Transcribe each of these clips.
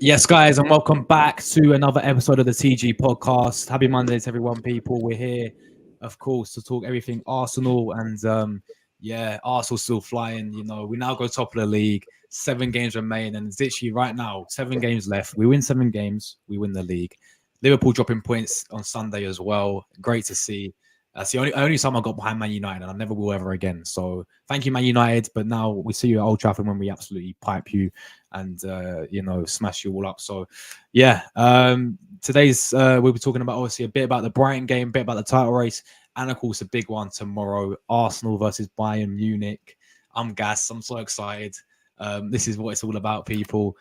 Yes, guys, and welcome back to another episode of the TG podcast. Happy Monday to everyone, people. We're here, of course, to talk everything Arsenal, and Arsenal's still flying. You know, we now go top of the league. 7 games remain, and it's literally right now 7 games left. We win 7 games, we win the league. Liverpool dropping points on Sunday as well. Great to see. That's the only time I got behind Man United, and I never will ever again. So thank you, Man United. But now we see you at Old Trafford when we absolutely pipe you and smash you all up. So today's we'll be talking about obviously a bit about the Brighton game, a bit about the title race, and of course a big one tomorrow, Arsenal versus Bayern Munich. I'm gassed. I'm so excited. This is what it's all about, people.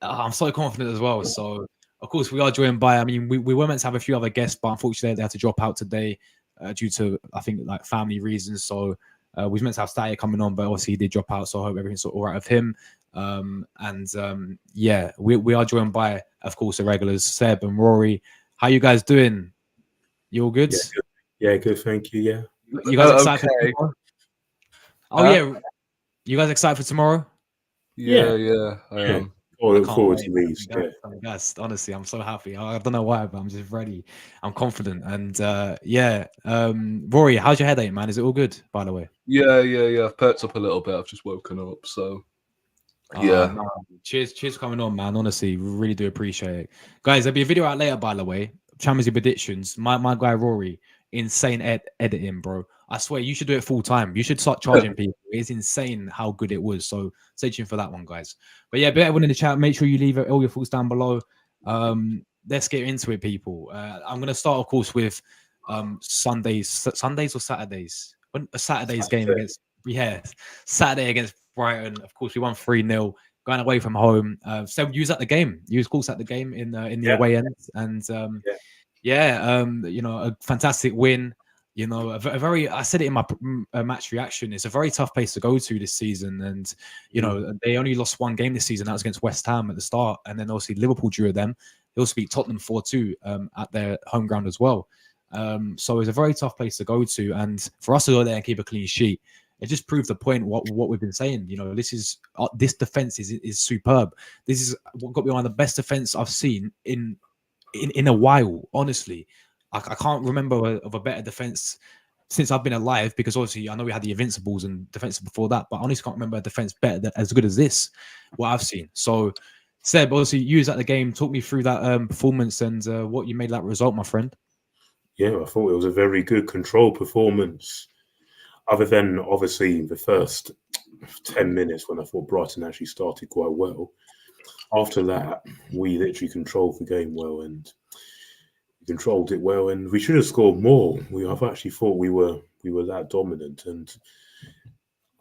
I'm so confident as well. So of course we are joined by. I mean, we were meant to have a few other guests, but unfortunately they had to drop out today due to, I think, like family reasons. So we were meant to have Stadia coming on, but obviously he did drop out. So I hope everything's all right with him. We are joined by, of course, the regulars, Seb and Rory. How you guys doing? You all good? Yeah, good. Thank you. Yeah. You guys excited for tomorrow? Yeah. You guys excited for tomorrow? Yeah, I am. Look forward to these. Yes, honestly, I'm so happy. I don't know why, but I'm just ready. I'm confident. And Rory, how's your headache, man? Is it all good, by the way? Yeah. I've perked up a little bit. I've just woken up, so yeah. No. Cheers for coming on, man. Honestly, we really do appreciate it. Guys, there'll be a video out later, by the way. Champions League predictions. My guy Rory, insane editing, bro. I swear you should do it full time. You should start charging people. It's insane how good it was. So stay tuned for that one, guys. But yeah, everyone in the chat, make sure you leave all your thoughts down below. Let's get into it, people. I'm gonna start, of course, with Sundays or Saturdays. Saturday's game against Saturday against Brighton. Of course, we won 3-0 going away from home. So you was at the game. You was, of course, at the game in the away end, and a fantastic win. You know, a very. I said it in my match reaction. It's a very tough place to go to this season, and you know they only lost 1 game this season. That was against West Ham at the start, and then obviously Liverpool drew them. They also beat Tottenham 4-2 at their home ground as well. So it's a very tough place to go to, and for us to go there and keep a clean sheet, it just proved the point what we've been saying. You know, this defense is superb. This is what got me one of the best defense I've seen in a while, honestly. I can't remember of a better defense since I've been alive, because obviously I know we had the Invincibles and defense before that, but I honestly can't remember a defense better as good as this, what I've seen. So, Seb, obviously you was at the game. Talk me through that performance and what you made that result, my friend. Yeah, I thought it was a very good control performance, other than obviously the first 10 minutes when I thought Brighton actually started quite well. After that, we literally controlled the game well and controlled it well, and we should have scored more. I've actually thought we were that dominant, and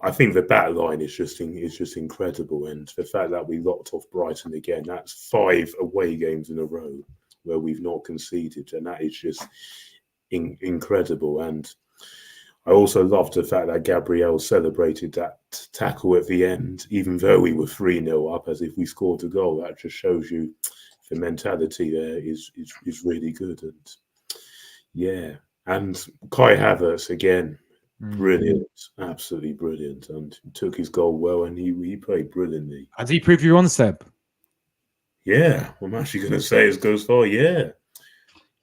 I think the back line is just incredible. And the fact that we locked off Brighton again, that's 5 away games in a row where we've not conceded, and that is just incredible. And I also loved the fact that Gabriel celebrated that tackle at the end, even though we were 3-0 up, as if we scored a goal. That just shows you the mentality there is really good. And Kai Havertz again, brilliant, absolutely brilliant, and he took his goal well, and he played brilliantly. Has he proved you on, Seb? Yeah, I'm actually going to say it goes far. Yeah.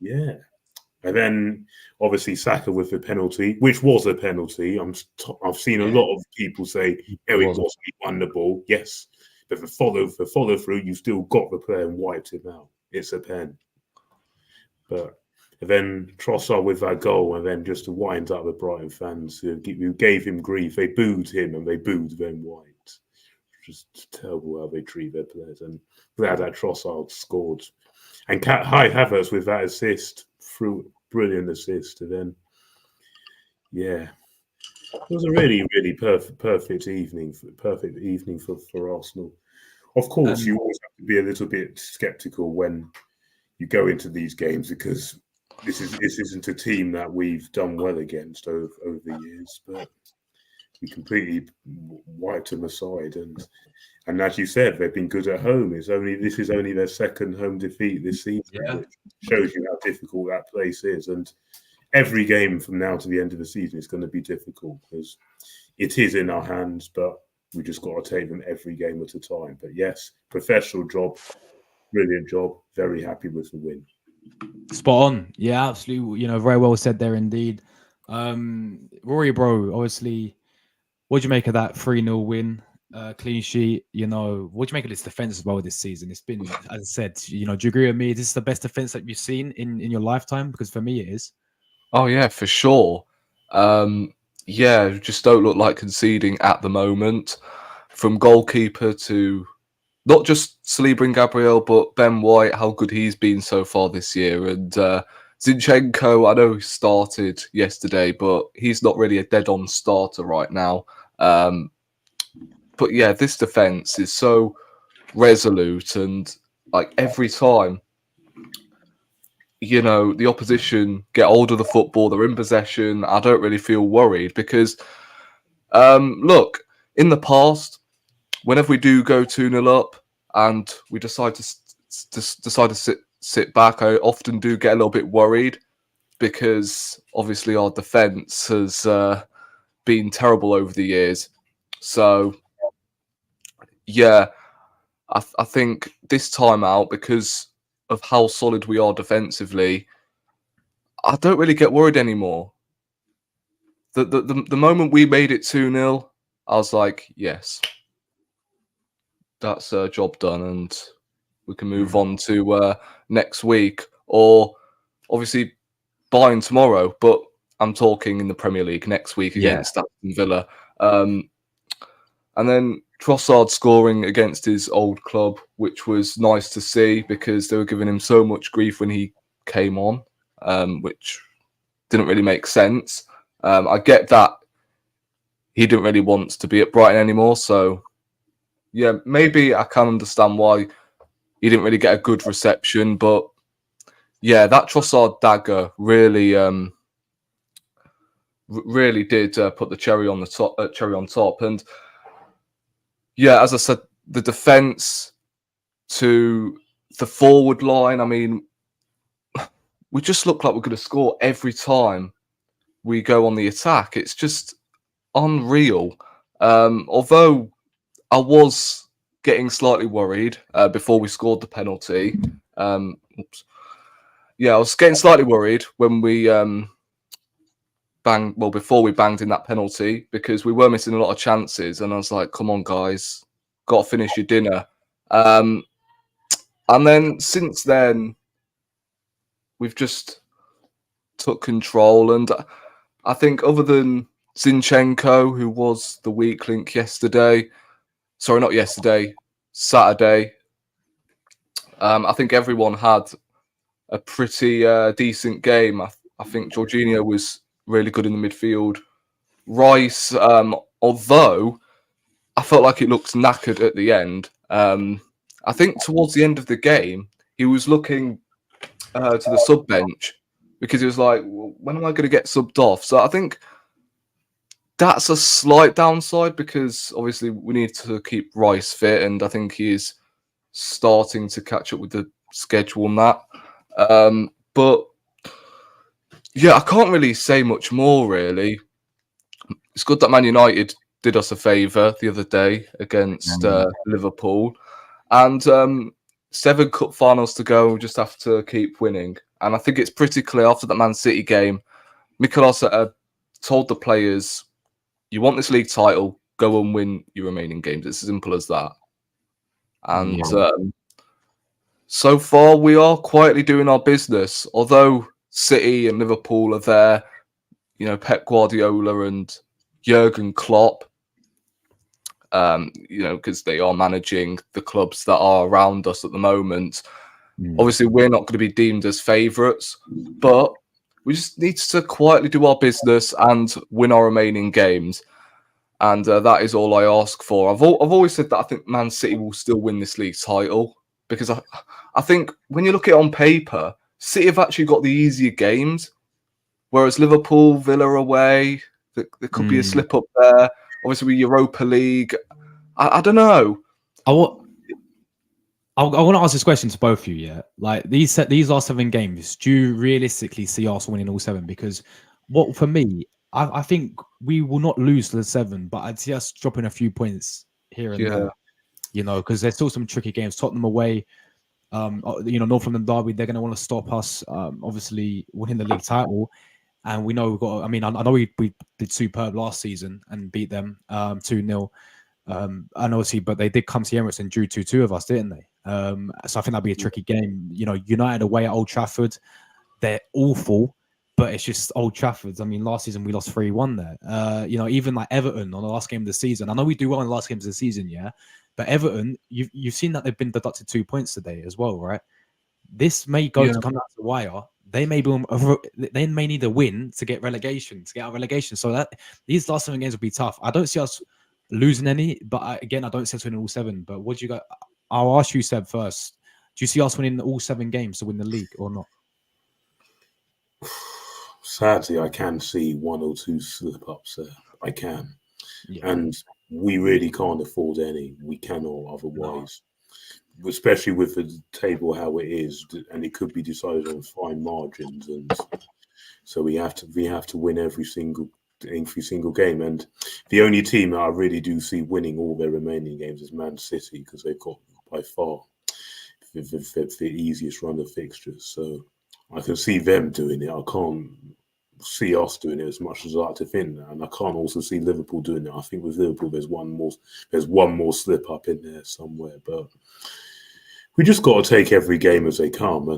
And then obviously Saka with the penalty, which was a penalty. I've seen a lot of people say, "Oh, it wasn't. He won the ball." Yes, but the follow through, you still got the player and wiped him out. It's a pen. But then Trossard with that goal, and then just to wind up the Brighton fans who gave him grief. They booed him and they booed Ben White. Just terrible how they treat their players. And glad that Trossard scored. And Kai Havertz with that assist, through brilliant assist. And then, it was a really, really perfect evening for Arsenal. Of course, you always have to be a little bit sceptical when you go into these games, because this isn't a team that we've done well against over the years. But We completely wiped them aside, and as you said, they've been good at home. This is only their second home defeat this season, which shows you how difficult that place is. And every game from now to the end of the season is going to be difficult because it is in our hands, but we just got to take them every game at a time. But yes, professional job, brilliant job. Very happy with the win. Spot on. Yeah, absolutely. Very well said there indeed. Rory, bro, obviously, what do you make of that 3-0 win? Clean sheet, what do you make of this defense as well this season? It's been, as I said, do you agree with me? This is the best defense that you've seen in your lifetime? Because for me, it is. Oh, yeah, for sure. Just don't look like conceding at the moment. From goalkeeper to not just Saliba and Gabriel, but Ben White, how good he's been so far this year. And Zinchenko, I know he started yesterday, but he's not really a dead-on starter right now. But yeah, this defense is so resolute, and like every time, the opposition get hold of the football, they're in possession, I don't really feel worried because, look, in the past, whenever we do go 2-0 up and we decide to sit back, I often do get a little bit worried because obviously our defense has been terrible over the years. So yeah, I think this time out, because of how solid we are defensively, I don't really get worried anymore. The moment we made it 2-0, I was like, yes, that's a job done, and we can move on to next week, or obviously Bayern tomorrow, but I'm talking in the Premier League next week against Aston Villa. And then Trossard scoring against his old club, which was nice to see because they were giving him so much grief when he came on, which didn't really make sense. I get that he didn't really want to be at Brighton anymore, so yeah, maybe I can understand why he didn't really get a good reception, but yeah, that Trossard dagger really did put the cherry on top. And yeah, as I said, the defense to the forward line, I mean, we just look like we're going to score every time we go on the attack. It's just unreal. Although I was getting slightly worried before we scored the penalty. Yeah, I was getting slightly worried when we before we banged in that penalty, because we were missing a lot of chances, and I was like, come on, guys, got to finish your dinner. And then since then, we've just took control, and I think other than Zinchenko, who was the weak link yesterday, sorry, not yesterday, Saturday, I think everyone had a pretty decent game. I think Jorginho was really good in the midfield. Rice, although I felt like it looked knackered at the end. I think towards the end of the game, he was looking to the sub bench because he was like, when am I going to get subbed off? So I think that's a slight downside because obviously we need to keep Rice fit, and I think he is starting to catch up with the schedule and that. But yeah, I can't really say much more, really. It's good that Man United did us a favour the other day against Liverpool. And 7 cup finals to go. We just have to keep winning. And I think it's pretty clear after that Man City game, Mikel Arteta told the players, you want this league title, go and win your remaining games. It's as simple as that. And so far, we are quietly doing our business. Although City and Liverpool are there, Pep Guardiola and Jurgen Klopp, because they are managing the clubs that are around us at the moment. Obviously, we're not going to be deemed as favourites, but we just need to quietly do our business and win our remaining games. And that is all I ask for. I've always said that I think Man City will still win this league title, because I think when you look at it on paper, City have actually got the easier games, whereas Liverpool, Villa away, there could be a slip up there. Obviously, with Europa League, I don't know. I want to ask this question to both of you. Yeah, like these last 7 games, do you realistically see Arsenal winning all 7? Because for me, I think we will not lose to the 7, but I'd see us dropping a few points here and there. You know, because there's still some tricky games. Tottenham away, North London derby, they're going to want to stop us. Obviously, winning the league title, and we know we've got. I mean, I know we did superb last season and beat them 2-0. And obviously, but they did come to Emirates and drew 2-2 of us, didn't they? So I think that'd be a tricky game. You know, United away at Old Trafford, they're awful, but it's just Old Trafford. I mean, last season we lost 3-1 there. Even like Everton on the last game of the season. I know we do well in the last games of the season, yeah. But Everton, you've seen that they've been deducted 2 points today as well, right? This may go to come out to the wire. They may need a win to get relegation, to get out of relegation. So that these last 7 games will be tough. I don't see us losing any, but I don't see us winning all 7. But what do you got? I'll ask you, Seb, first. Do you see us winning all 7 games to win the league or not? Sadly, I can see 1 or 2 slip-ups there. I can. Yeah. And we really can't afford any. We cannot otherwise. No. Especially with the table how it is, and it could be decided on fine margins. And so we have to win every single game. And the only team that I really do see winning all their remaining games is Man City, because they've got by far the easiest run of fixtures. So I can see them doing it. I can't see us doing it as much as I like to think that, and I can't also see Liverpool doing it. I think with Liverpool, there's one more slip up in there somewhere. But we just got to take every game as they come.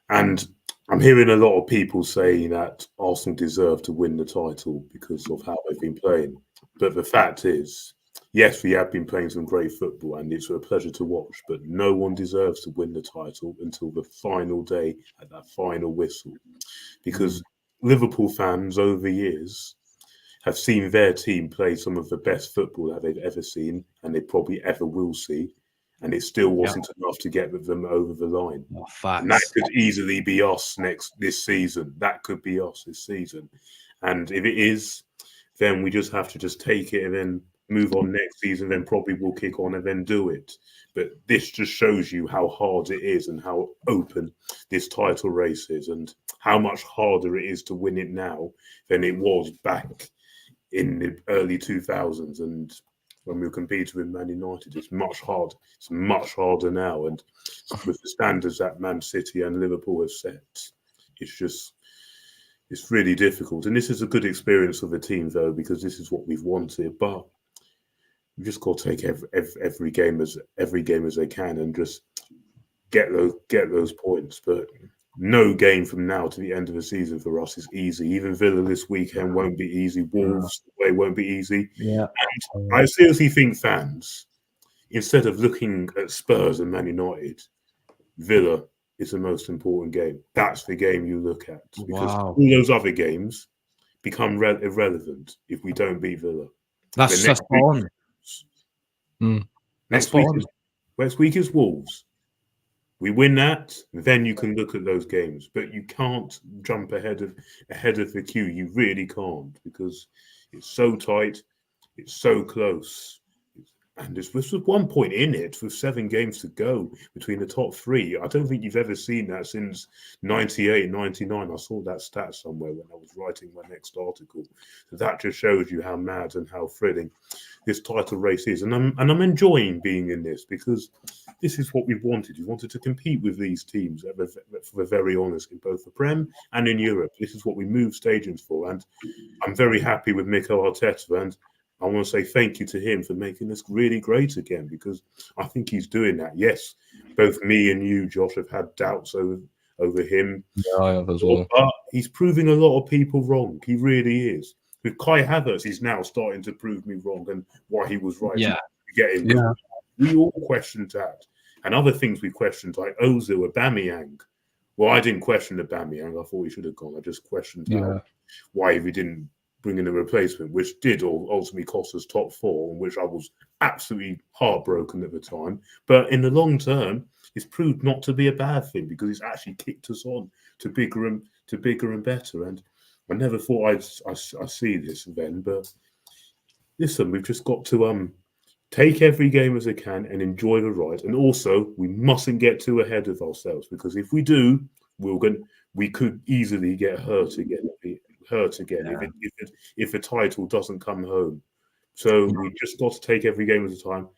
And I'm hearing a lot of people saying that Arsenal deserve to win the title because of how they've been playing. But the fact is, yes, we have been playing some great football and it's a pleasure to watch, but no one deserves to win the title until the final day at that final whistle. Because Liverpool fans over the years have seen their team play some of the best football that they've ever seen and they probably ever will see. And it still wasn't enough to get them over the line. And that could easily be us this season. That could be us this season. And if it is, then we just have to just take it and then move on next season. Then probably we'll kick on and then do it. But this just shows you how hard it is and how open this title race is and how much harder it is to win it now than it was back in the early 2000s. And when we were competing with Man United, it's much harder. It's much harder now. And with the standards that Man City and Liverpool have set, it's really difficult. And this is a good experience for the team, though, because this is what we've wanted. But we just got to take every game as they can and just get those points. But no game from now to the end of the season for us is easy. Even Villa this weekend won't be easy. Wolves away won't be easy. Yeah. And I seriously think fans, instead of looking at Spurs and Man United, Villa is the most important game. That's the game you look at. Because all those other games become irrelevant if we don't beat Villa. That's just on. Next week is Wolves. We win that, then you can look at those games. But you can't jump ahead of the queue. You really can't, because it's so tight, it's so close. And there's one point in it with 7 games to go between the top 3. I don't think you've ever seen that since 98, 99. I saw that stat somewhere when I was writing my next article. So that just shows you how mad and how thrilling this title race is. And I'm enjoying being in this because this is what we wanted. We wanted to compete with these teams, for the very honest, in both the Prem and in Europe. This is what we moved stadiums for. And I'm very happy with Mikel Arteta, and I want to say thank you to him for making this really great again, because I think he's doing that. Yes, both me and you, Josh, have had doubts over him. Yeah, I have as well. But he's proving a lot of people wrong. He really is. With Kai Havertz, he's now starting to prove me wrong and why he was right to get him. Yeah. We all questioned that. And other things we questioned, like Ozil, Aubameyang. Well, I didn't question Aubameyang. I thought he should have gone. I just questioned why we didn't bring in a replacement, which did ultimately cost us top 4, on which I was absolutely heartbroken at the time. But in the long term, it's proved not to be a bad thing, because it's actually kicked us on to bigger and better. And I never thought I'd see this then, but listen, we've just got to take every game as it can and enjoy the ride. And also, we mustn't get too ahead of ourselves, because if we do, we could easily get hurt again. If the title doesn't come home. So we just got to take every game at a time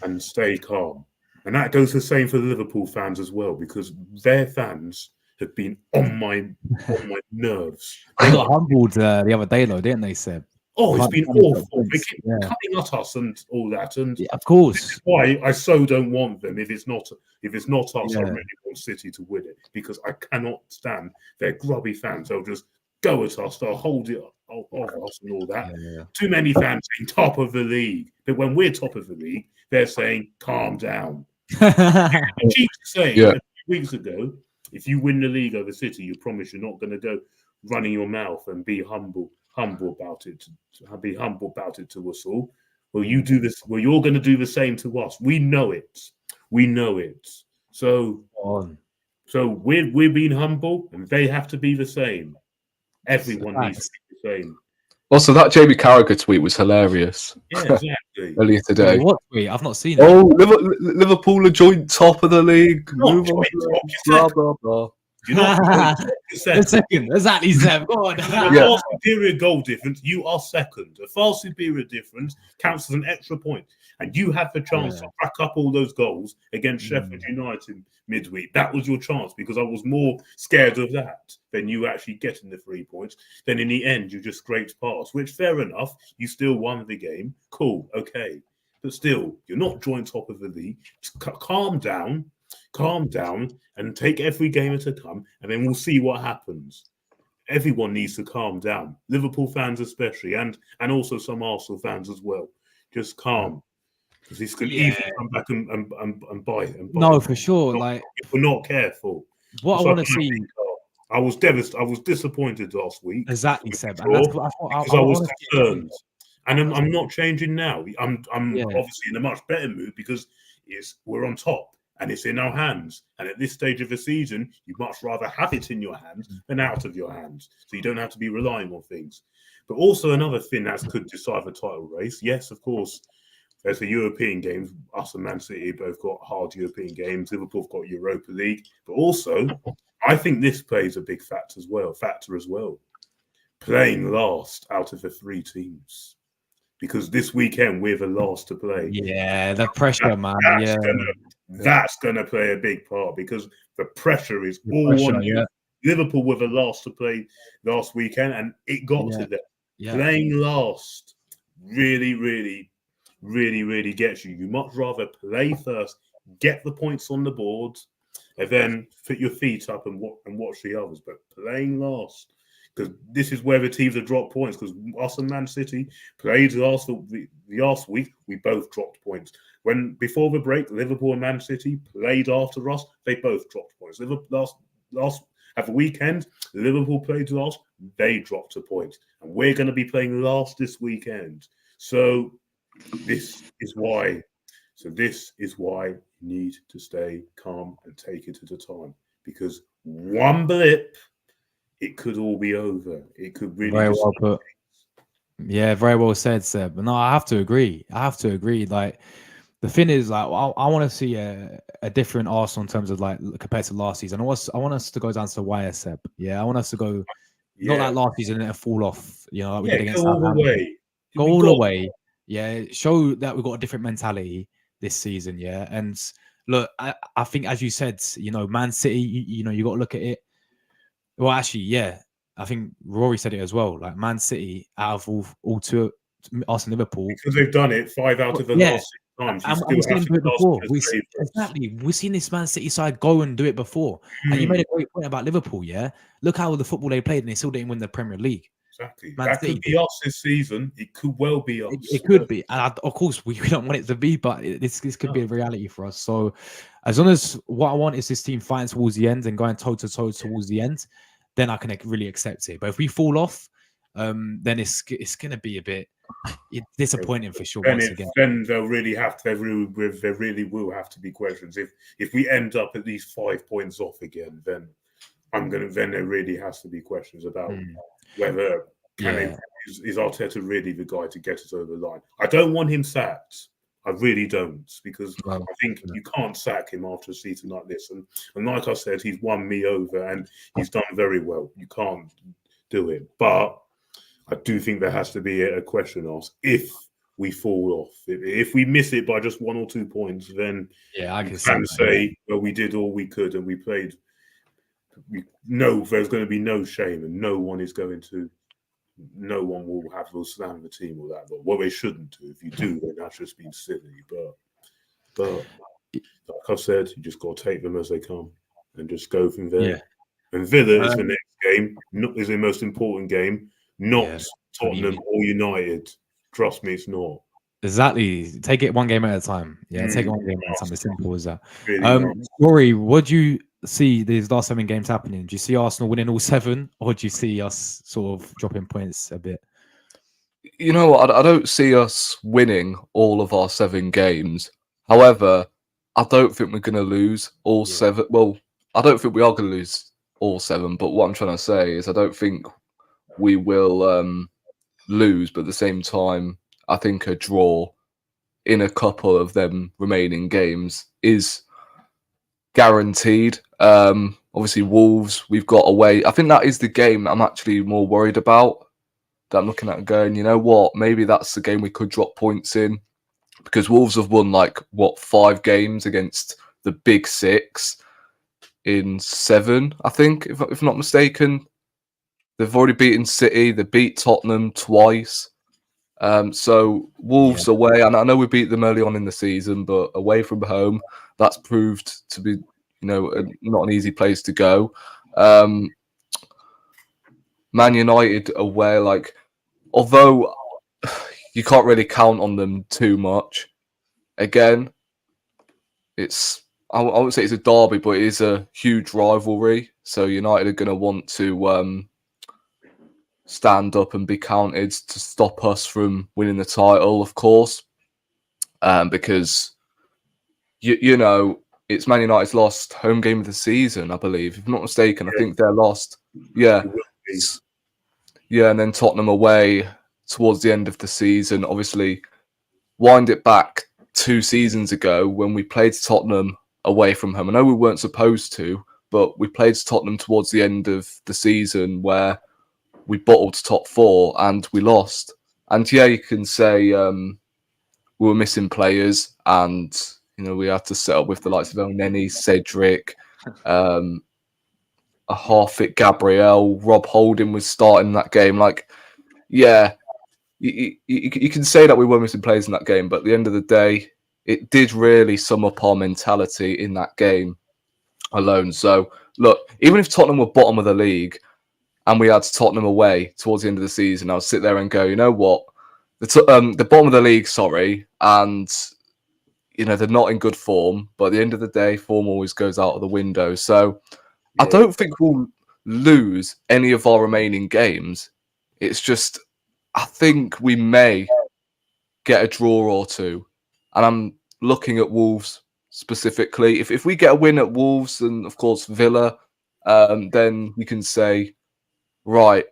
and stay calm. And that goes the same for the Liverpool fans as well, because their fans have been on my nerves. They got humbled the other day, though, didn't they, Seb? Oh, it's Can't- been can't get awful. They points, keep yeah. cutting at us and all that. And Yeah, of course. why I so don't want them. If it's not us, I Yeah. really want City to win it, because I cannot stand their grubby fans. They'll just go at us, they'll hold it off us and all that. Yeah. Too many fans saying top of the league, but when we're top of the league, they're saying calm down. Chief saying a few weeks ago, if you win the league over City, you promise you're not going to go running your mouth and be humble about it. Be humble about it to us all. Well, you do this. Well, you're going to do the same to us. We know it. So we're being humble, and they have to be the same. Everyone needs to be the same. Also, that Jamie Carragher tweet was hilarious. Yeah, exactly. Earlier today. What tweet? I've not seen it. Oh, Liverpool are joint top of the league. Not Move on. joint top, you Blah said. blah blah. You're not joint top, you're second. The second, exactly, Seb. Go on. A far superior goal difference, you are second. A far superior difference counts as an extra point. And you had the chance to rack up all those goals against Sheffield United midweek. That was your chance, because I was more scared of that than you actually getting the 3 points. Then in the end, you just scraped past, which, fair enough, you still won the game. Cool, okay. But still, you're not joint top of the league. Calm down, and take every game as it comes, and then we'll see what happens. Everyone needs to calm down. Liverpool fans especially, and also some Arsenal fans as well. Just calm. Because this could easily come back and bite. No, for sure. Like, if we're not careful. what I want to see. I was devastated. I was disappointed last week. Exactly, Seb. Sure, And because I was concerned. And I'm not changing now. I'm obviously in a much better mood, because we're on top and it's in our hands. And at this stage of the season, you'd much rather have it in your hands than out of your hands. So you don't have to be relying on things. But also another thing that could decide the title race. Yes, of course. There's the European games. Us and Man City both got hard European games. Liverpool have got Europa League. But also, I think this plays a big factor as well. Playing last out of the 3 teams. Because this weekend, we're the last to play. Yeah, the pressure, man. That's going to play a big part, because the pressure is all on you. Liverpool were the last to play last weekend, and it got to them. Playing last really gets you. You much rather play first, get the points on the board, and then put your feet up and watch the others. But playing last, because this is where the teams have dropped points. Because us and Man City played the last week, we both dropped points. When before the break, Liverpool and Man City played after us, they both dropped points. Last at the weekend, Liverpool played last, they dropped a point, and we're going to be playing last this weekend. So this is why you need to stay calm and take it at a time, because one blip, it could all be over. It could really very well put. Yeah, very well said, Seb. No, I have to agree. Like, the thing is, like, I want to see a different Arsenal in terms of, like, compared to last season. I want us to go down to the wire, Seb. Yeah, I want us to go not like last season and fall off. You know, like we did against Southampton. Go all the way. Yeah, show that we've got a different mentality this season. Yeah, and look, I think, as you said, you know, Man City, you know, you got to look at it. Well, actually, yeah, I think Rory said it as well. Like, Man City, out of all 2, us and Liverpool, because they've done it 5 out of the last 6 times. We've seen them do it before. We've seen this Man City side go and do it before. And you made a great point about Liverpool. Yeah, look how the football they played, and they still didn't win the Premier League. Exactly. That could be us this season. It could well be us. It could be. And of course, we don't want it to be, but this could be a reality for us. So, as long as what I want is this team fighting towards the end and going toe-to-toe towards the end, then I can really accept it. But if we fall off, then it's going to be a bit disappointing for sure. Then they'll really have to. There really will have to be questions. If we end up at least 5 points off again, then there really has to be questions about whether can they is Arteta really the guy to get us over the line? I don't want him sacked. I really don't, because I think you can't sack him after a season like this. And like I said, he's won me over and he's done very well. You can't do it. But I do think there has to be a question asked if we fall off. If we miss it by just 1 or 2 points, then I can say, well, we did all we could and we played. There's going to be no shame and no one will slam the team or that. But what they shouldn't do. If you do, then that's just been silly. But like I said, you just got to take them as they come and just go from there. Yeah. And Villa is the next game, is the most important game, not Tottenham or United. Trust me, it's not. Exactly. Take it one game at a time. Yeah, take it one game at a time. As simple as that. Really Rory, what do you see these last 7 games happening? Do you see Arsenal winning all 7, or do you see us sort of dropping points a bit? You know what? I don't see us winning all of our 7 games. However, I don't think we're going to lose all 7. Well, I don't think we are going to lose all 7. But what I'm trying to say is I don't think we will lose. But at the same time, I think a draw in a couple of them remaining games is guaranteed. Obviously, Wolves, we've got away. I think that is the game I'm actually more worried about. That I'm looking at and going, you know what? Maybe that's the game we could drop points in, because Wolves have won 5 games against the big 6 in 7, I think, if not mistaken. They've already beaten City. They beat Tottenham twice. So Wolves away, and I know we beat them early on in the season, but away from home, that's proved to be, not an easy place to go. Man United away, although you can't really count on them too much. Again, I wouldn't say it's a derby, but it is a huge rivalry. So United are going to want to stand up and be counted to stop us from winning the title, of course, because it's Man United's last home game of the season, I believe, if I'm not mistaken. I think they're lost. And then Tottenham away towards the end of the season. Obviously, wind it back 2 seasons ago when we played Tottenham away from home. I know we weren't supposed to, but we played Tottenham towards the end of the season where we bottled top 4 and we lost. And you can say we were missing players, and we had to set up with the likes of El Neni, Cedric, a half-fit Gabriel, Rob Holding was starting that game. You can say that we were missing players in that game, but at the end of the day, it did really sum up our mentality in that game alone. So, look, even if Tottenham were bottom of the league and we had Tottenham away towards the end of the season, I'll sit there and go, you know what? The bottom of the league, and they're not in good form, but at the end of the day, form always goes out of the window. So I don't think we'll lose any of our remaining games. It's just, I think we may get a draw or 2. And I'm looking at Wolves specifically. If we get a win at Wolves and, of course, Villa, then you can say, right,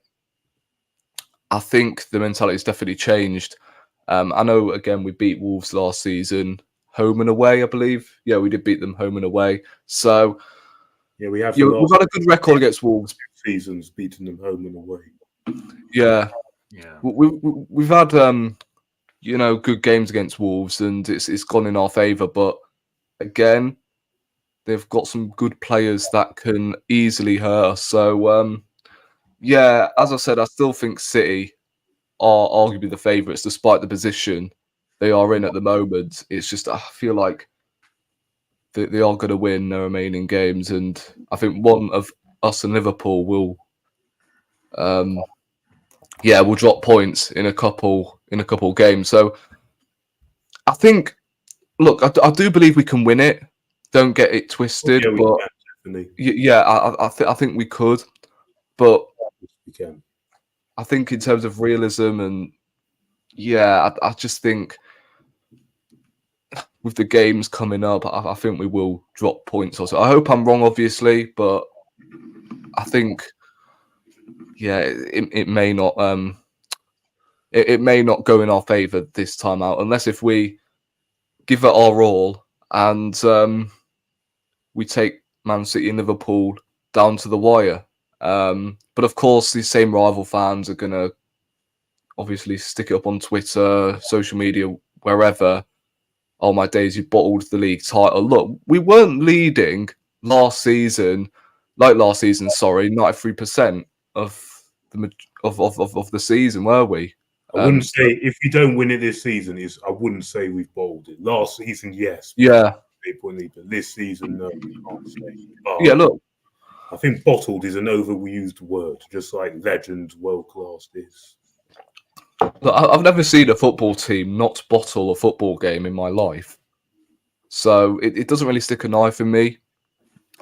I think the mentality has definitely changed. I know, again, we beat Wolves last season, home and away, I believe. Yeah, we did beat them home and away. So, we've got a good record against Wolves. Seasons beating them home and away. Yeah. We've had good games against Wolves, and it's gone in our favour. But again, they've got some good players that can easily hurt us. So as I said, I still think City are arguably the favourites, despite the position they are in at the moment. It's just I feel like they are going to win their remaining games, and I think one of us and Liverpool will we'll drop points in a couple games. So I think, look, I do believe we can win it. Don't get it twisted, but I think we could. But we can. I think in terms of realism and I just think with the games coming up, I think we will drop points also. I hope I'm wrong, obviously, but I think it may not it may not go in our favour this time out, unless if we give it our all and we take Man City and Liverpool down to the wire. But of course, these same rival fans are going to obviously stick it up on Twitter, social media, wherever. Oh my days, you bottled the league title. Look, we weren't leading last season, 93% of the season, were we? I wouldn't say if you don't win it this season, I wouldn't say we've bowled it. Last season, yes. Yeah. But this season, no, we can't say. But yeah, look. I think bottled is an overused word, just like legend, world class is. Look, I've never seen a football team not bottle a football game in my life. So it doesn't really stick a knife in me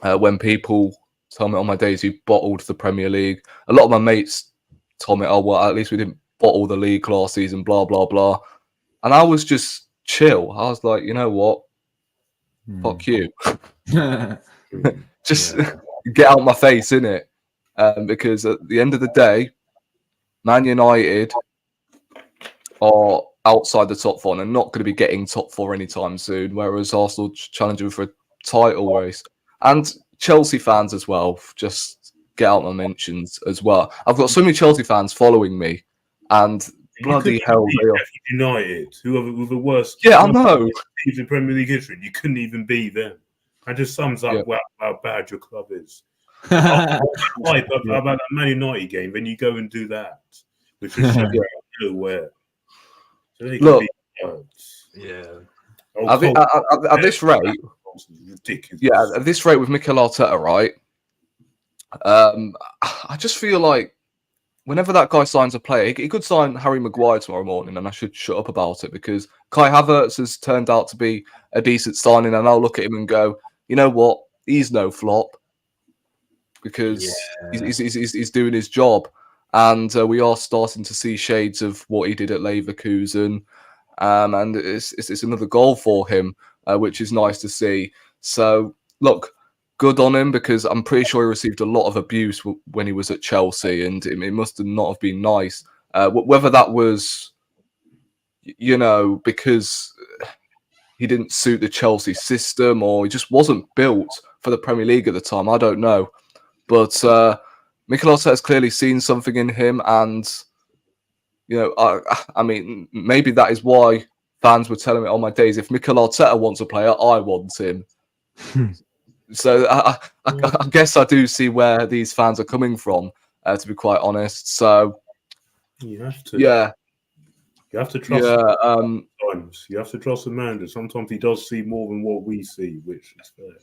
when people tell me, on my days, you bottled the Premier League. A lot of my mates told me, oh, well, at least we didn't bottle the league last season, blah, blah, blah. And I was just chill. I was like, you know what? Fuck you. Just get out my face, innit? Because at the end of the day, Man United are outside the top four and are not going to be getting top four anytime soon, whereas Arsenal challenging for a title race. And Chelsea fans as well, just get out my mentions as well. I've got so many Chelsea fans following me, and bloody hell, they are. United, who are the worst I know. teams in Premier League history, you couldn't even beat them. That just sums up how bad your club is. About that Man United game, when you go and do that, which is nowhere. So look, at this rate, ridiculous. At this rate with Mikel Arteta, right? I just feel like whenever that guy signs a player, he could sign Harry Maguire tomorrow morning, and I should shut up about it because Kai Havertz has turned out to be a decent signing, and I'll look at him and go, you know what? He's no flop because he's doing his job, and we are starting to see shades of what he did at Leverkusen, and it's another goal for him, which is nice to see. So look, good on him because I'm pretty sure he received a lot of abuse when he was at Chelsea, and it must not have been nice. Whether that was, because he didn't suit the Chelsea system or he just wasn't built for the Premier League at the time, I don't know. But Mikel Arteta has clearly seen something in him, and I mean, maybe that is why fans were telling me on my days, if Mikel Arteta wants a player, I want him. So I guess I do see where these fans are coming from, to be quite honest. So you have to, you have to trust. Sometimes you have to trust the manager. Sometimes he does see more than what we see, which is fair.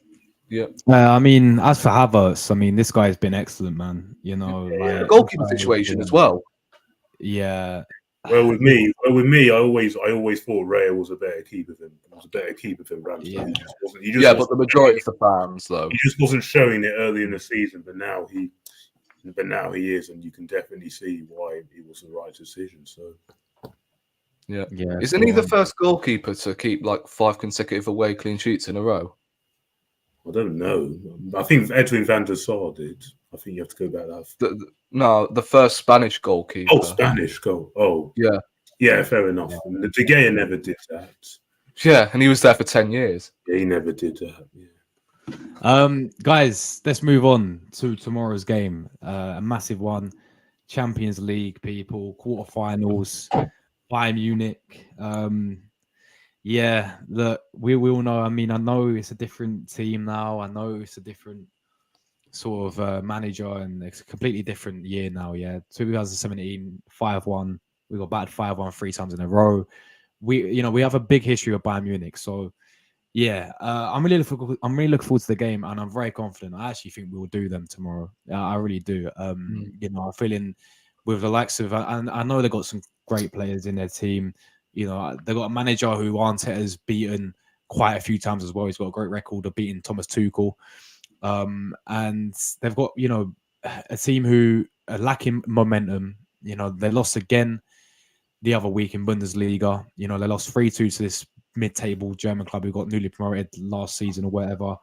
I mean, as for Havertz, I mean, this guy's been excellent, man. The goalkeeper situation as well. Yeah. Well, with me, I always thought Raya was a better keeper than Ramsey. Yeah, but the majority of the fans, though, he just wasn't showing it early in the season. But now he is, and you can definitely see why it was the right decision. So, yeah. Isn't he the first goalkeeper to keep like 5 consecutive away clean sheets in a row? I don't know. I think Edwin van der Sar did. I think you have to go back that. No, the first Spanish goalkeeper. Oh, Spanish goal. Oh, yeah. Yeah, fair enough. De Gea never did that. Yeah, and he was there for 10 years. Yeah, he never did that. Yeah. Guys, let's move on to tomorrow's game. A massive one. Champions League, people. Quarterfinals. Bayern Munich. Look, we all know. I mean, I know it's a different team now. I know it's a different sort of manager, and it's a completely different year now. 2017 5-1. We got battered 5-1 3 times in a row. We have a big history of Bayern Munich. So I'm really looking forward to the game, and I'm very confident. I actually think we will do them tomorrow. I really do. I'm feeling with the likes of, and I know they've got some great players in their team. They've got a manager who Arteta's beaten quite a few times as well. He's got a great record of beating Thomas Tuchel. And they've got, a team who are lacking momentum. They lost again the other week in Bundesliga. They lost 3-2 to this mid-table German club who got newly promoted last season or whatever.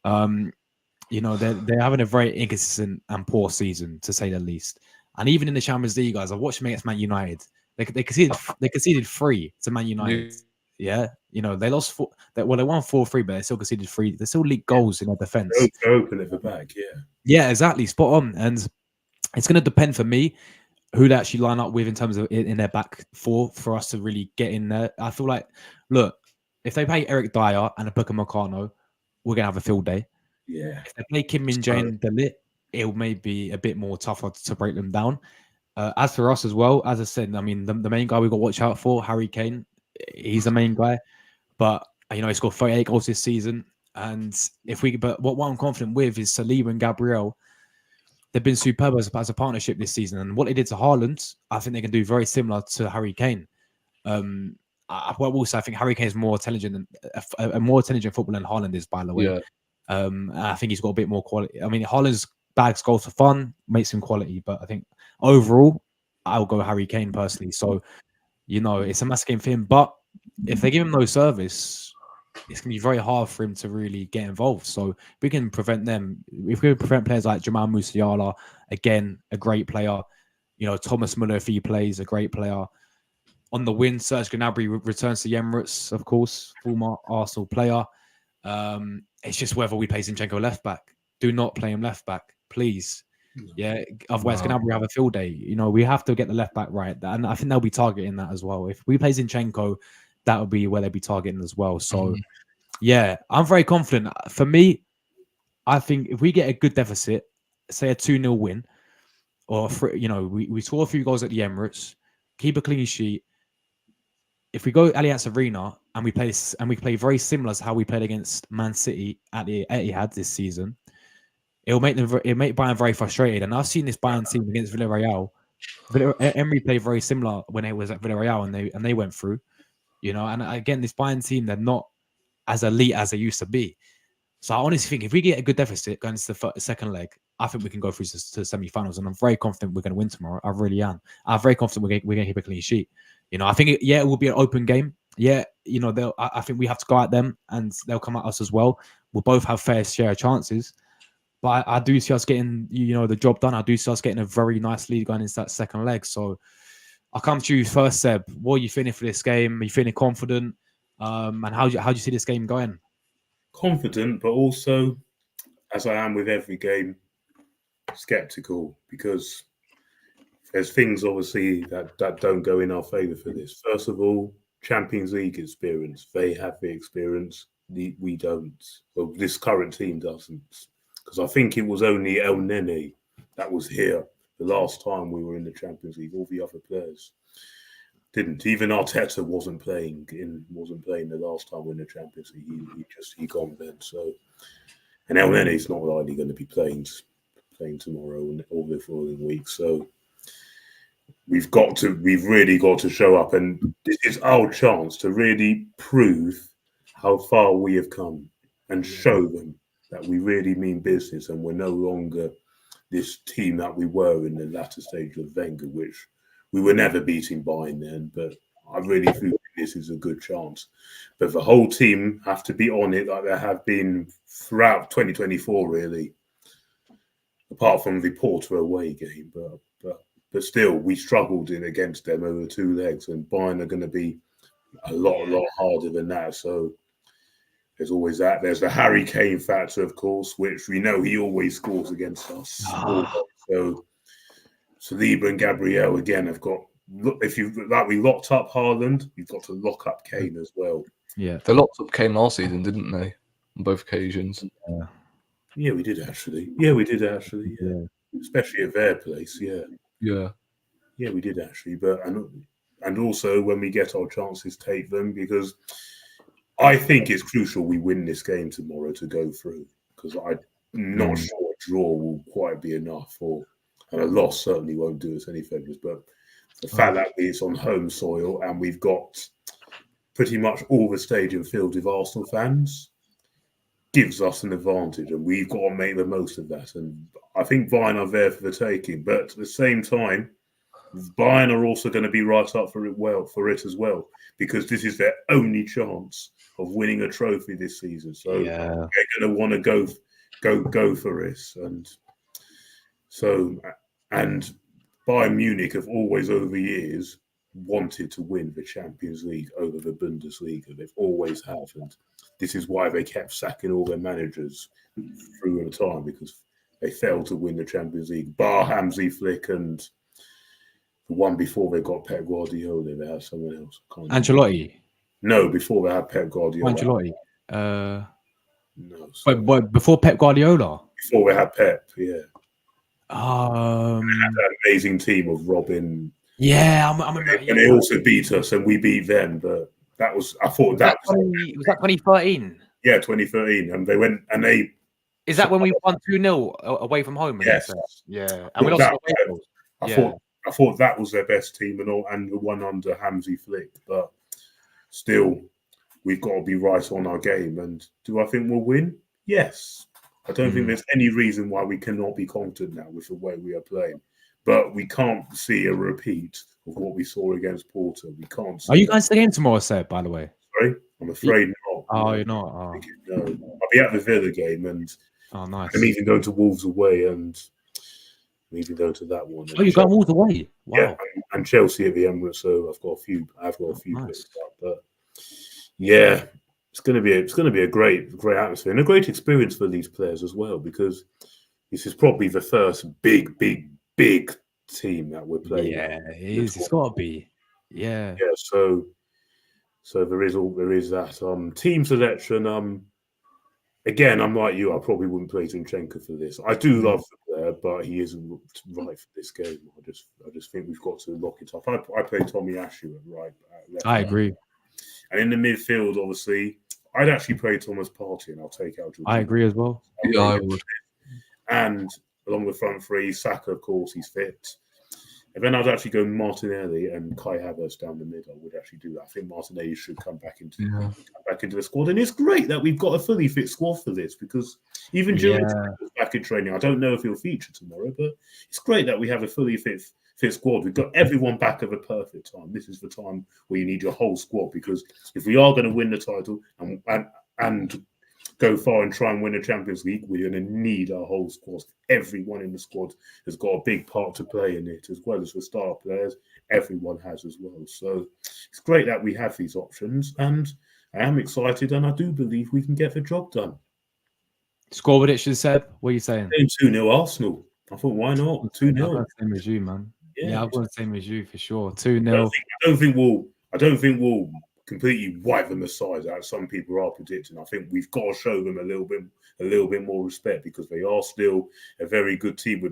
They're having a very inconsistent and poor season, to say the least. And even in the Champions League, guys, I watched them against Man United. They conceded 3 to Man United. Yeah, you know, they lost 4. They won 4-3, but they still conceded 3. They still leaked goals in their defense. Open at the back, yeah. Yeah, exactly, spot on. And it's going to depend for me who they actually line up with in terms of in their back four for us to really get in there. I feel like, look, if they play Eric Dyer and Abuka Meccano, we're gonna have a field day. Yeah. If they play Kim Min Jae and Delit, it'll maybe a bit more tougher to break them down. As for us as well, as I said, I mean, the main guy we got to watch out for, Harry Kane, he's the main guy. But, you know, he scored 38 goals this season. And what I'm confident with is Saliba and Gabriel. They've been superb as a partnership this season. And what they did to Haaland, I think they can do very similar to Harry Kane. I think Harry Kane is more intelligent than a more intelligent footballer than Haaland is, by the way. Yeah. I think he's got a bit more quality. I mean, Haaland's bags goals for fun, makes him quality, but I think overall, I'll go Harry Kane personally. So, you know, it's a massive game for him. But if they give him no service, it's going to be very hard for him to really get involved. So if we can prevent them. If we can prevent players like Jamal Musiala, again, a great player. You know, Thomas Muller, if he plays, a great player. On the wing, Serge Gnabry returns to the Emirates, of course, former Arsenal player. It's just whether we play Zinchenko left back. Do not play him left back, please. Yeah, otherwise Gnabry have a field day. You know, we have to get the left back right, and I think they'll be targeting that as well. If we play Zinchenko, that will be where they'll be targeting as well. So, yeah, I'm very confident. For me, I think if we get a good deficit, say a 2-0 win, or we score a few goals at the Emirates, keep a clean sheet. If we go Allianz Arena and we play very similar to how we played against Man City at the Etihad this season, it'll make Bayern very frustrated. And I've seen this Bayern team against Villarreal. Emery played very similar when it was at Villarreal, and they went through. You know, and again, this Bayern team, they're not as elite as they used to be. So I honestly think if we get a good deficit going into the second leg, I think we can go through to the semi-finals, and I'm very confident we're going to win tomorrow. I really am. I'm very confident we're going to keep a clean sheet. You know, I think it will be an open game. Yeah, you know, I think we have to go at them, and they'll come at us as well. We'll both have fair share of chances, but I do see us getting, you know, the job done. I do see us getting a very nice lead going into that second leg. So I'll come to you first, Seb. What are you feeling for this game? Are you feeling confident? And how do you see this game going? Confident, but also, as I am with every game, skeptical, because there's things obviously that don't go in our favour for this. First of all, Champions League experience. They have the experience. We don't. Well, this current team doesn't. Because I think it was only El Nene that was here the last time we were in the Champions League. All the other players didn't. Even Arteta wasn't playing the last time we were in the Champions League. He gone then. So, and El Nene's not likely going to be playing tomorrow and all the following week. So we've really got to show up, and this is our chance to really prove how far we have come and show them that we really mean business, and we're no longer this team that we were in the latter stage of Wenger, which we were never beating Bayern then. But I really feel this is a good chance. But the whole team have to be on it like they have been throughout 2024, really, apart from the Porto away game. But still, we struggled against them over 2 legs, and Bayern are going to be a lot harder than that. So there's always that. There's the Harry Kane factor, of course, which we know he always scores against us. So Saliba and Gabriel again have got. If we locked up Haaland, we've got to lock up Kane as well. Yeah, they locked up Kane last season, didn't they? On both occasions. Yeah, we did actually. Yeah. Especially at their place. Yeah, we did actually. But and also when we get our chances, take them, because I think it's crucial we win this game tomorrow to go through, because I'm not sure a draw will quite be enough, and a loss certainly won't do us any favours. But the fact that it's on home soil and we've got pretty much all the stadium filled with Arsenal fans gives us an advantage, and we've got to make the most of that. And I think Bayern are there for the taking, but at the same time, Bayern are also going to be right up for it as well, because this is their only chance of winning a trophy this season. So they're going to want to go for this, and Bayern Munich have always over the years wanted to win the Champions League over the Bundesliga. They've always have, and this is why they kept sacking all their managers through the time, because they failed to win the Champions League. Bar Hansi Flick and the one before they got Pep Guardiola, they had someone else. Ancelotti. No, before they had Pep Guardiola. Ancelotti. No. But before Pep Guardiola. Before we had Pep, yeah. They had that amazing team of Robin. Yeah, I remember. And they also beat us, and we beat them. But that was, I thought that was that 2013. Yeah, 2013, and they went and they. Is that when we won 2-0 away from home? Yes. Yeah, and we lost. I thought that was their best team and the one under Hansi Flick, but still, we've got to be right on our game. And do I think we'll win? Yes. I don't think there's any reason why we cannot be confident now with the way we are playing. But we can't see a repeat of what we saw against Porto. We can't. Are you guys at the game tomorrow, Seb, by the way? Sorry? I'm afraid not. Oh, you're not? Oh. No. I'll be at the Villa game, and nice. I'm even going to Wolves away, and I'm even going to that one. Oh, you got Wolves away? Wow. Yeah, and Chelsea at the Emirates, so I've got a few nice. bits up, but yeah, it's going to be a great atmosphere and a great experience for these players as well, because this is probably the first big team that we're playing. Yeah, it is. It's got to be. Yeah. Yeah. So there is that team selection. Again, I'm like you. I probably wouldn't play Zinchenko for this. I do love the player, but he isn't right for this game. I just think we've got to lock it up. I play Tommy Ashu at right. I agree. And in the midfield, obviously, I'd actually play Thomas Partey, and I'll take out Jorginho. I agree as well. Yeah, I would. And along the front three, Saka, of course, he's fit. And then I'd actually go Martinelli and Kai Havertz down the middle. I would actually do that. I think Martinelli should come back into the squad. And it's great that we've got a fully fit squad for this, because even during back in training, I don't know if he'll feature tomorrow, but it's great that we have a fully fit squad. We've got everyone back at the perfect time. This is the time where you need your whole squad, because if we are going to win the title and go far and try and win a Champions League, we're going to need our whole squad. Everyone in the squad has got a big part to play in it, as well as the star players. Everyone has as well. So it's great that we have these options, and I am excited, and I do believe we can get the job done. Score prediction, Seb. What are you saying? 2-0 Arsenal. I thought, why not? 2-0. Same as you, man. Yeah, I've got the same as you for sure. 2-0. I don't think we'll completely wipe them aside, as some people are predicting. I think we've got to show them a little bit more respect, because they are still a very good team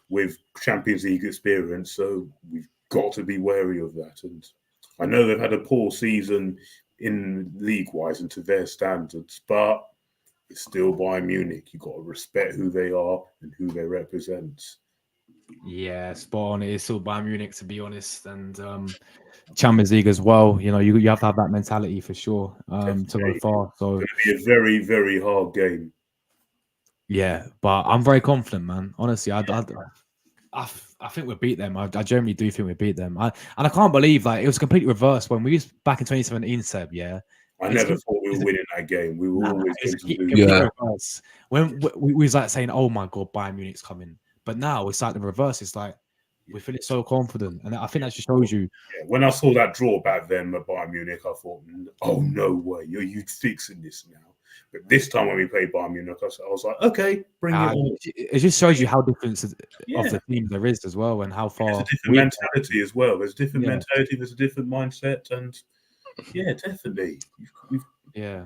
with Champions League experience. So we've got to be wary of that. And I know they've had a poor season in league-wise and to their standards, but it's still Bayern Munich. You've got to respect who they are and who they represent. Yeah, spot on. It is still Bayern Munich, to be honest, and Champions League as well. You know, you have to have that mentality for sure to go far. So it's going to be a very, very hard game. Yeah, but I'm very confident, man. Honestly, I think we beat them. I genuinely do think we beat them. I can't believe it was completely reversed when we was back in 2017, Seb. Yeah. I never thought we were winning that game. We were always going to lose. Reverse. When we was saying, "Oh my God, Bayern Munich's coming," but now it's like the reverse. It's like we're feeling so confident, and I think that just shows you. Yeah, when I saw that draw back then at Bayern Munich, I thought, "Oh no way, you fixing this now." But this time when we played Bayern Munich, I was like, "Okay, bring it on." It just shows you how different of the team there is as well, and how far. There's a different mentality as well. There's a different mentality. There's a different mindset, and. Yeah, definitely. Yeah,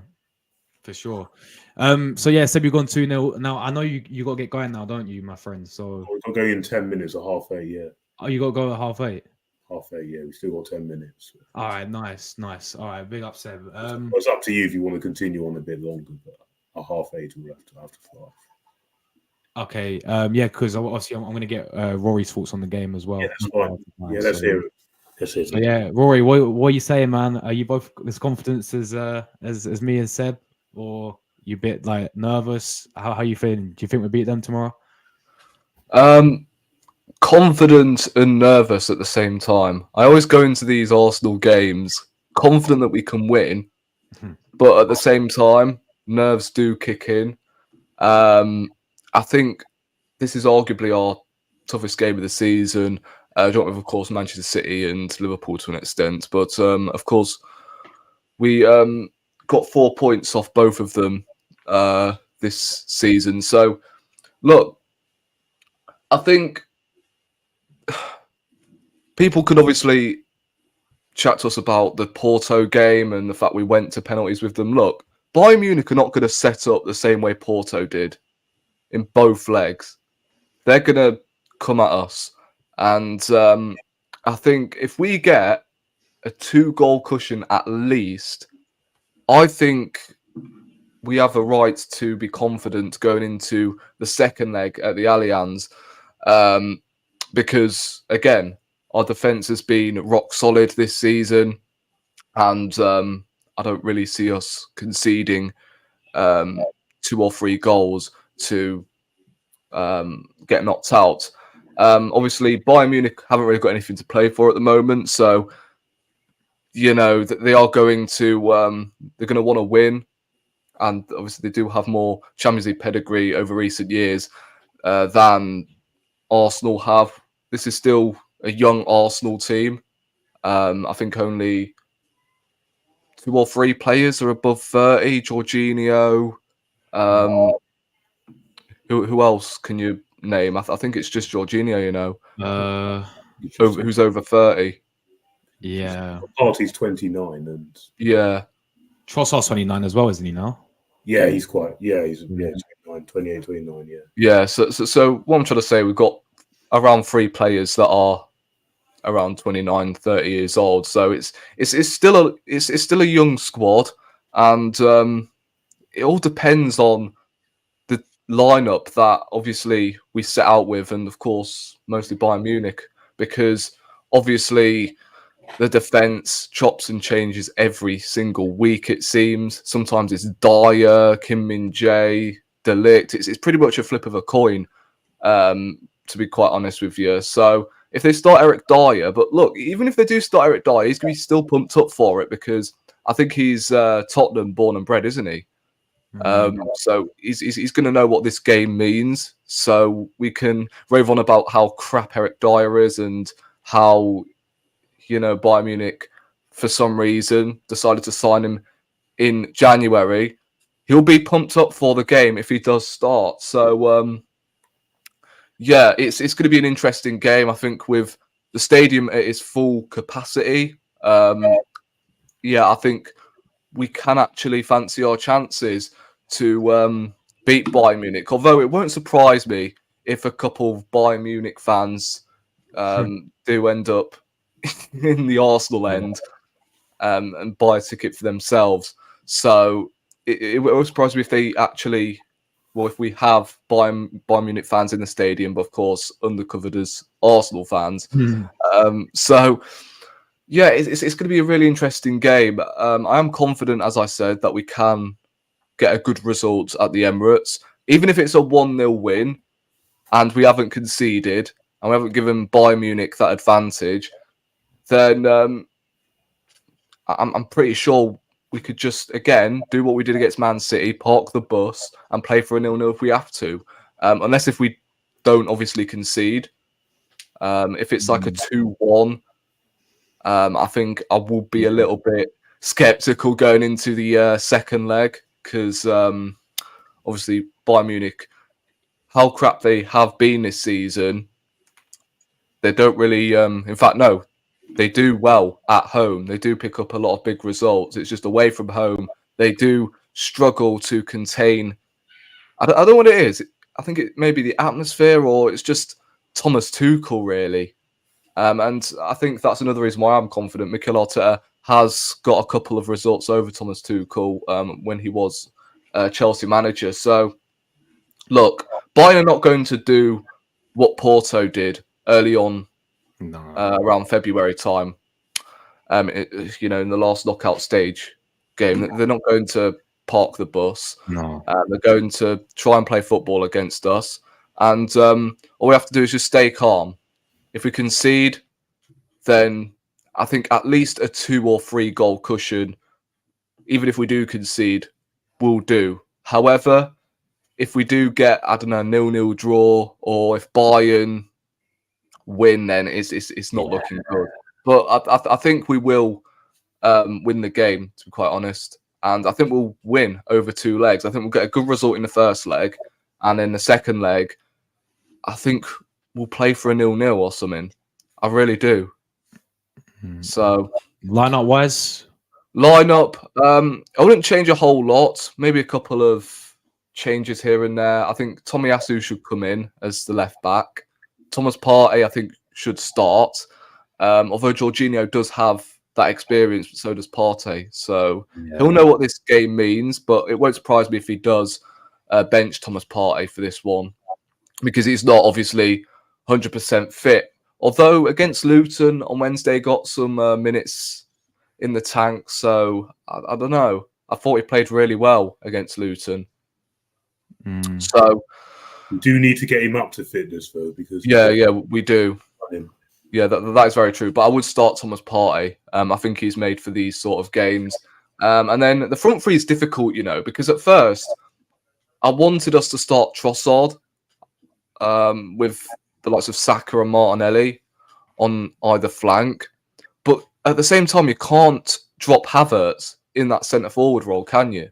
for sure. So yeah, Seb, you've gone 2-0. Now I know you got to get going now, don't you, my friend? So we've got to go in 10 minutes or half 8. Yeah. Oh, you got to go at half 8. Half 8. Yeah, we still got 10 minutes. All right, nice. All right, big up, Seb. It's up to you if you want to continue on a bit longer, but at half 8 we'll have to fly. Okay. Yeah, because obviously I'm going to get Rory's thoughts on the game as well. Yeah, that's fine. Yeah, let's hear it. So yeah, Rory, what are you saying, man? Are you both as confident as me and Seb, or you a bit nervous? How are you feeling? Do you think we beat them tomorrow? Confident and nervous at the same time. I always go into these Arsenal games confident that we can win, but at the same time, nerves do kick in. I think this is arguably our toughest game of the season. joint with, of course, Manchester City and Liverpool to an extent. But, of course, we got 4 points off both of them this season. So, look, I think people could obviously chat to us about the Porto game and the fact we went to penalties with them. Look, Bayern Munich are not going to set up the same way Porto did in both legs. They're going to come at us. And I think if we get a 2-goal cushion at least, I think we have a right to be confident going into the second leg at the Allianz. Because, again, our defence has been rock solid this season. And I don't really see us conceding 2 or 3 goals to get knocked out. Obviously, Bayern Munich haven't really got anything to play for at the moment. So, you know, they are going to they're going to want to win. And obviously, they do have more Champions League pedigree over recent years than Arsenal have. This is still a young Arsenal team. I think only 2 or 3 players are above 30. Jorginho. Who else can you name? I think it's just Jorginho, you know. Who's over 30. Yeah. Party's 29 and yeah. Trossard's 29 as well, isn't he now? Yeah, he's 29, 28, 29, yeah. Yeah, so what I'm trying to say, we've got around 3 players that are around 29, 30 years old. So it's still a young squad, and it all depends on the lineup that obviously we set out with, and of course mostly Bayern Munich, because obviously the defense chops and changes every single week. It seems sometimes it's Dyer, Kim Min Jae, De Ligt. It's pretty much a flip of a coin, to be quite honest with you. So if they start Eric Dyer, but look, even if they do start Eric Dyer, he's going to be still pumped up for it, because I think he's Tottenham born and bred, isn't he? So he's going to know what this game means. So we can rave on about how crap Eric Dyer is and how, you know, Bayern Munich, for some reason, decided to sign him in January. He'll be pumped up for the game if he does start. So, yeah, it's going to be an interesting game. I think with the stadium at its full capacity, yeah, I think we can actually fancy our chances to beat Bayern Munich. Although it won't surprise me if a couple of Bayern Munich fans do end up in the Arsenal end and buy a ticket for themselves. So it will surprise me if they actually, well, if we have Bayern Munich fans in the stadium, but of course undercovered as Arsenal fans. So yeah, it's going to be a really interesting game. I am confident, as I said, that we can get a good result at the Emirates, even if it's a 1-0 win and we haven't conceded and we haven't given Bayern Munich that advantage. Then I'm pretty sure we could just, again, do what we did against Man City, park the bus and play for a 0-0 if we have to. Unless if we don't obviously concede. If it's like a 2-1, I think I will be a little bit sceptical going into the second leg, because obviously Bayern Munich, how crap they have been this season, they don't really, in fact, no, they do well at home. They do pick up a lot of big results. It's just away from home, they do struggle to contain. I don't know what it is. I think it may be the atmosphere, or it's just Thomas Tuchel, really. And I think that's another reason why I'm confident Mikel Arteta has got a couple of results over Thomas Tuchel when he was Chelsea manager. So, look, Bayern are not going to do what Porto did early on, around February time. You know, in the last knockout stage game, they're not going to park the bus. No, they're going to try and play football against us, and all we have to do is just stay calm. If we concede, then I think at least a 2 or 3 goal cushion, even if we do concede, will do. However, if we do get, I don't know, 0-0 draw, or if Bayern win, then it's not looking good. But I think we will win the game, to be quite honest. And I think we'll win over 2 legs. I think we'll get a good result in the first leg. And in the second leg, I think we'll play for a 0-0 or something. I really do. So lineup wise, I wouldn't change a whole lot. Maybe a couple of changes here and there. I think Tomiyasu should come in as the left back. Thomas Partey, I think, should start. Although Jorginho does have that experience, but so does Partey. So he'll know what this game means, but it won't surprise me if he does bench Thomas Partey for this one, because he's not obviously 100% fit. Although against Luton on Wednesday got some minutes in the tank, so I don't know. I thought he played really well against Luton. So we do need to get him up to fitness, though, because we do. Yeah, that is very true. But I would start Thomas Partey. I think he's made for these sort of games. And then the front three is difficult, because at first I wanted us to start Trossard with the likes of Saka and Martinelli on either flank. But at the same time, you can't drop Havertz in that centre forward role, can you?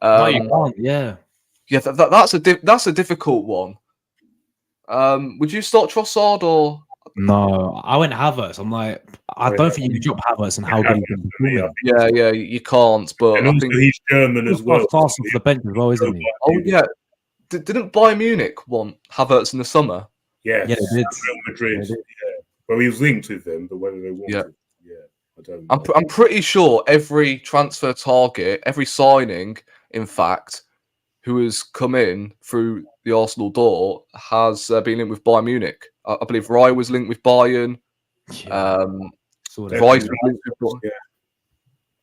No, you can't. Yeah. Yeah, that's a difficult one. Would you start Trossard or? No, I went Havertz. I'm like, I don't think you can drop Havertz and how good he can be. Yeah, you can't. But and I also think he's German as well. Arsenal for the bench as well, isn't he? Oh yeah, didn't Bayern Munich want Havertz in the summer? Yeah, they did. Real Madrid. Yeah. Well, he was linked with them, but whether they wanted, I don't know. I'm pretty sure every transfer target, every signing, in fact, who has come in through the Arsenal door has been linked with Bayern Munich. I believe Raya was linked with Bayern. Rice was linked with Bayern.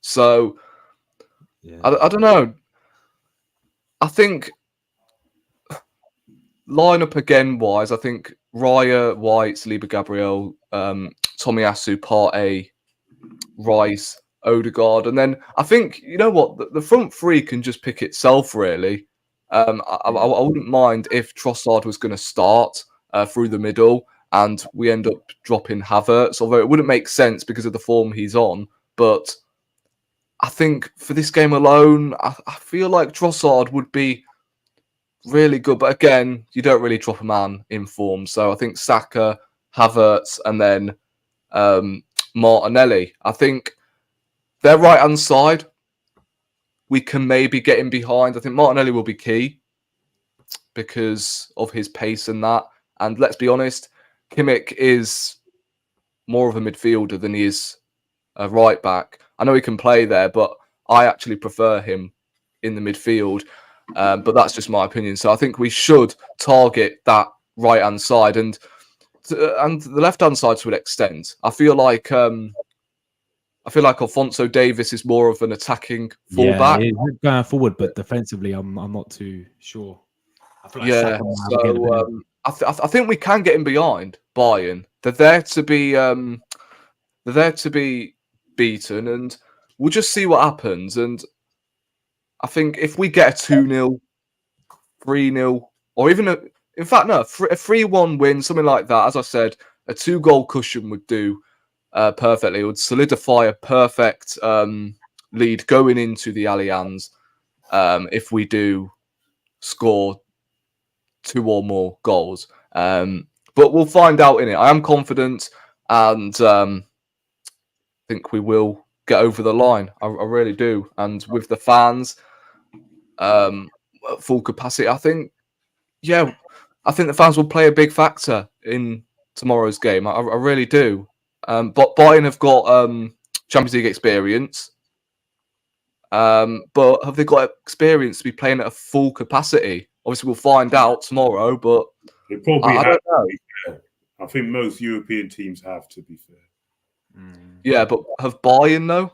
So, I don't know. I think lineup again wise, I think Raya, White, Saliba, Gabriel, Tomiyasu, Partey, Rice, Odegaard, and then I think the front three can just pick itself really. I wouldn't mind if Trossard was going to start through the middle and we end up dropping Havertz, although it wouldn't make sense because of the form he's on. But I think for this game alone, I feel like Trossard would be really good. But again, you don't really drop a man in form. So I think Saka, Havertz, and then Martinelli. I think their right-hand side, we can maybe get in behind. I think Martinelli will be key because of his pace and that. And let's be honest, Kimmich is more of a midfielder than he is a right back. I know he can play there, but I actually prefer him in the midfield. But that's just my opinion. So I think we should target that right-hand side and the left-hand side to an extent. I feel like Alphonso Davies is more of an attacking fullback. Yeah, he's going forward, but defensively, I'm not too sure. I feel like I think we can get in behind Bayern. They're there to be beaten, and we'll just see what happens. And I think if we get a 2-0, 3-0, or even a 3-1 win, something like that, as I said, a 2-goal cushion would do perfectly. It would solidify a perfect lead going into the Allianz if we do score 2 or more goals. But we'll find out in it. I am confident and think we will get over the line. I really do. And with the fans at full capacity, I think the fans will play a big factor in tomorrow's game. I really do. But Bayern have got Champions League experience. But have they got experience to be playing at a full capacity? Obviously, we'll find out tomorrow, but they probably I don't know. I think most European teams have, to be fair. Yeah, but have Bayern though?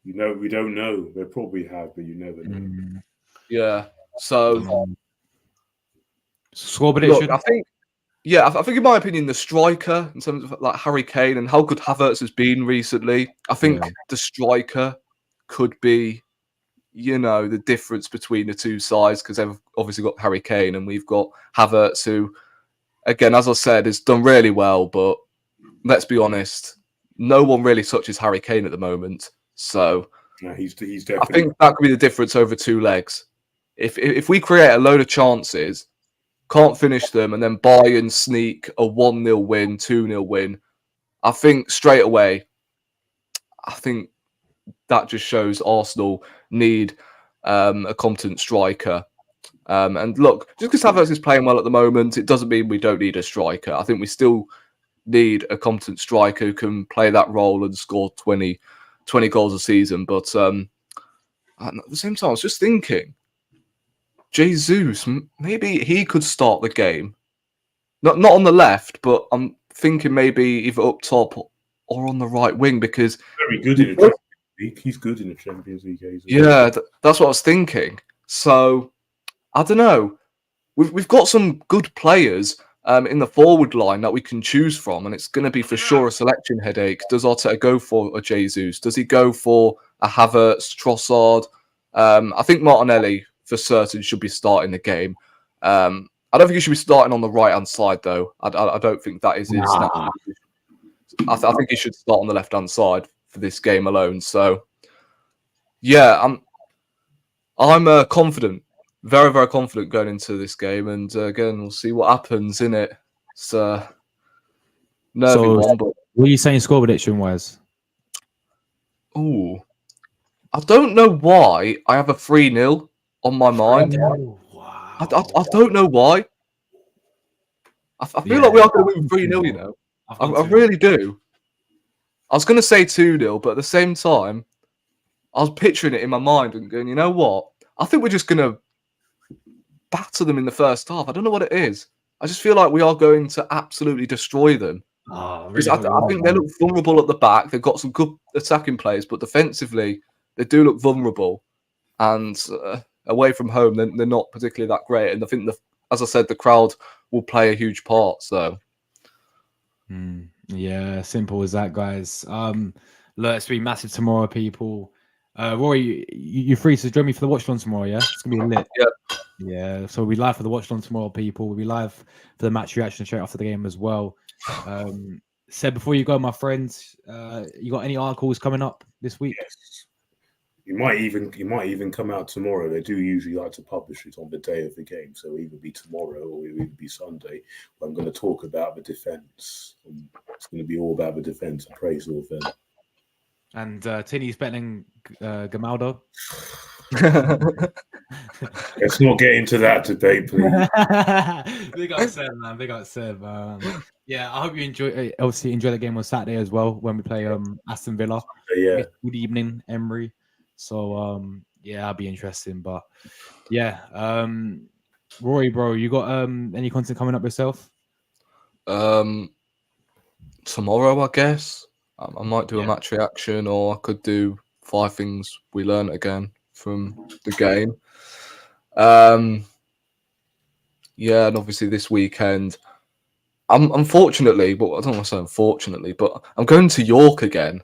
We don't know. They probably have, but you never know. Yeah. So score prediction. Look, I think in my opinion, the striker in terms of like Harry Kane and how good Havertz has been recently, I think the striker could be, the difference between the two sides because they've obviously got Harry Kane and we've got Havertz who again, as I said, has done really well. But let's be honest, no one really touches Harry Kane at the moment. So No, he's I definitely. think that could be the difference over 2 legs. If we create a load of chances, can't finish them, and then Bayern sneak a 1-0 win, 2-0 win, I think straight away, I think that just shows Arsenal need a competent striker. And look, just because Havertz is playing well at the moment, it doesn't mean we don't need a striker. I think we still need a competent striker who can play that role and score 20 goals a season. But at the same time, I was just thinking, Jesus, maybe he could start the game. Not on the left, but I'm thinking maybe either up top or on the right wing, because Very good in the Champions League. He's good in the Champions League. Yeah, that's what I was thinking. So I don't know. We've got some good players in the forward line that we can choose from, and it's going to be for sure a selection headache. Does Arteta go for a Jesus? Does he go for a Havertz, Trossard? I think Martinelli for certain should be starting the game. I don't think he should be starting on the right-hand side, though. I don't think that is his. Nah. I think he should start on the left-hand side for this game alone. So, yeah, I'm confident, very, very confident going into this game. And again, we'll see what happens in it. It's nervy one, but what are you saying score prediction-wise? ooh, I don't know why I have a 3-0 on my mind. Oh, wow. I don't know why. I feel like we are going to win 3-0, you know. I really do. I was going to say 2-0, but at the same time, I was picturing it in my mind and going, you know what? I think we're just going to batter them in the first half. I don't know what it is. I just feel like we are going to absolutely destroy them. Because I think they look vulnerable at the back. They've got some good attacking players, but defensively, they do look vulnerable. And away from home, they're not particularly that great. And I think, as I said, the crowd will play a huge part. So, yeah, simple as that, guys. Look, it's been massive tomorrow, people. Rory, you're free to join me for the watch along tomorrow, yeah? It's gonna be lit. Yeah. So we'll be live for the watch along tomorrow, people. We'll be live for the match reaction straight after the game as well. Said before you go, my friends, you got any articles coming up this week? Yes. It might even come out tomorrow. They do usually like to publish it on the day of the game, so it'll either be tomorrow or it'll either be Sunday. But I'm going to talk about the defense. It's going to be all about the defense appraisal of them. And Tinny's betting Gamaldo. Let's not get into that today, please. Big up Seb, man. Big up Seb. Yeah, I hope you enjoy the game on Saturday as well when we play Aston Villa. Yeah. Good evening, Emery. So yeah, that'll be interesting. But yeah, Rory, bro, you got any content coming up yourself? Tomorrow, I guess. I might do a match reaction, or I could do 5 things we learned again from the game. Yeah, and obviously this weekend, unfortunately, but I don't want to say unfortunately, but I'm going to York again.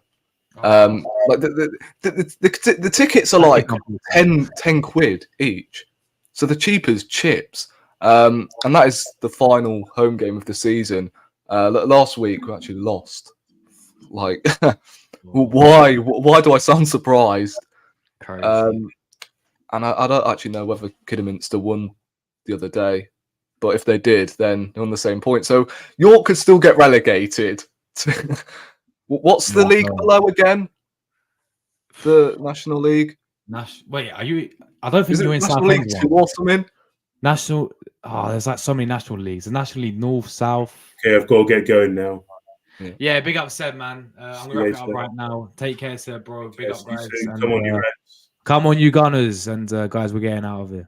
Like the tickets are like 10 quid each, so the cheap as chips. And that is the final home game of the season. Last week we actually lost. Like, why do I sound surprised? And I don't actually know whether Kidderminster won the other day, but if they did, then they're on the same point. So York could still get relegated. What's the league below again? The National League. Wait, are you? I don't think you're in National League 2 or something. National. Oh, there's like so many national leagues. The National League North, South. Okay, I've got to get going now. Yeah, big up Seb, man. I'm gonna wrap it up right now. Take care, Seb, bro. Big up, guys. Come on, you Reds. Come on, you Gunners, and guys, we're getting out of here.